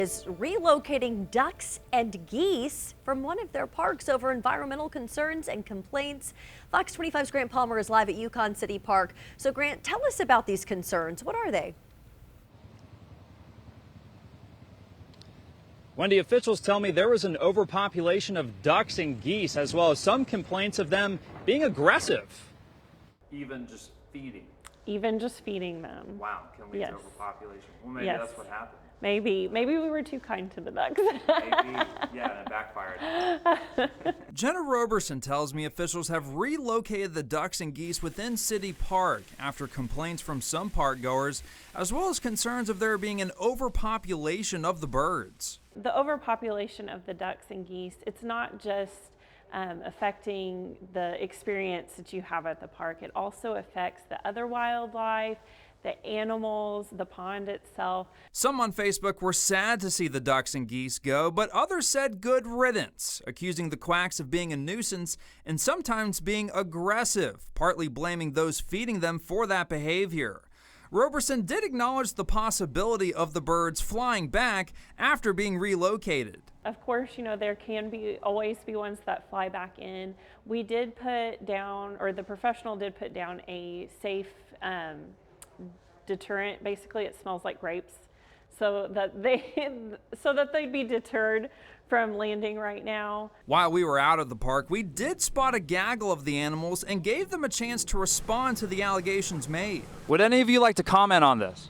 Is relocating ducks and geese from one of their parks over environmental concerns and complaints. Fox 25's Grant Palmer is live at Yukon City Park. So Grant, tell us about these concerns. What are they? Wendy, officials tell me there was an overpopulation of ducks and geese, as well as some complaints of them being aggressive. Even just feeding. Even just feeding them. Wow, can lead to overpopulation. Well, maybe that's what happened. Maybe we were too kind to the ducks. Maybe, yeah, and it backfired. Jenna Roberson tells me officials have relocated the ducks and geese within City Park after complaints from some park goers, as well as concerns of there being an overpopulation of the birds. The overpopulation of the ducks and geese, it's not just affecting the experience that you have at the park. It also affects the other wildlife, the animals, the pond itself. Some on Facebook were sad to see the ducks and geese go, but others said good riddance, accusing the quacks of being a nuisance and sometimes being aggressive, partly blaming those feeding them for that behavior. Roberson did acknowledge the possibility of the birds flying back after being relocated. Of course, you know, there can always be ones that fly back in. We did put down, or the professional did put down a safe deterrent. Basically, it smells like grapes, so that they'd be deterred from landing right now. While we were out of the park, we did spot a gaggle of the animals and gave them a chance to respond to the allegations made. Would any of you like to comment on this?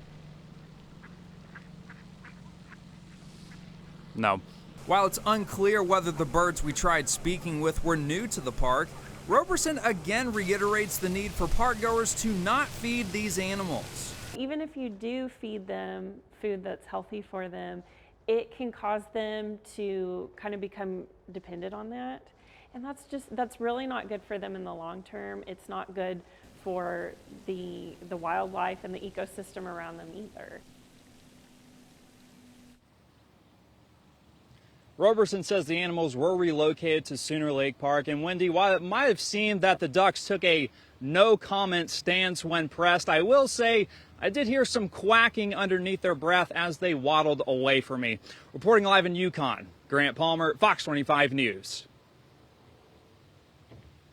No. While it's unclear whether the birds we tried speaking with were new to the park, Roberson again reiterates the need for parkgoers to not feed these animals. Even if you do feed them food that's healthy for them, it can cause them to kind of become dependent on that. And that's really not good for them in the long term. It's not good for the wildlife and the ecosystem around them either. Roberson says the animals were relocated to Sooner Lake Park. And Wendy, while it might have seemed that the ducks took a no comment stance when pressed, I will say I did hear some quacking underneath their breath as they waddled away from me. Reporting live in Yukon, Grant Palmer, Fox 25 News.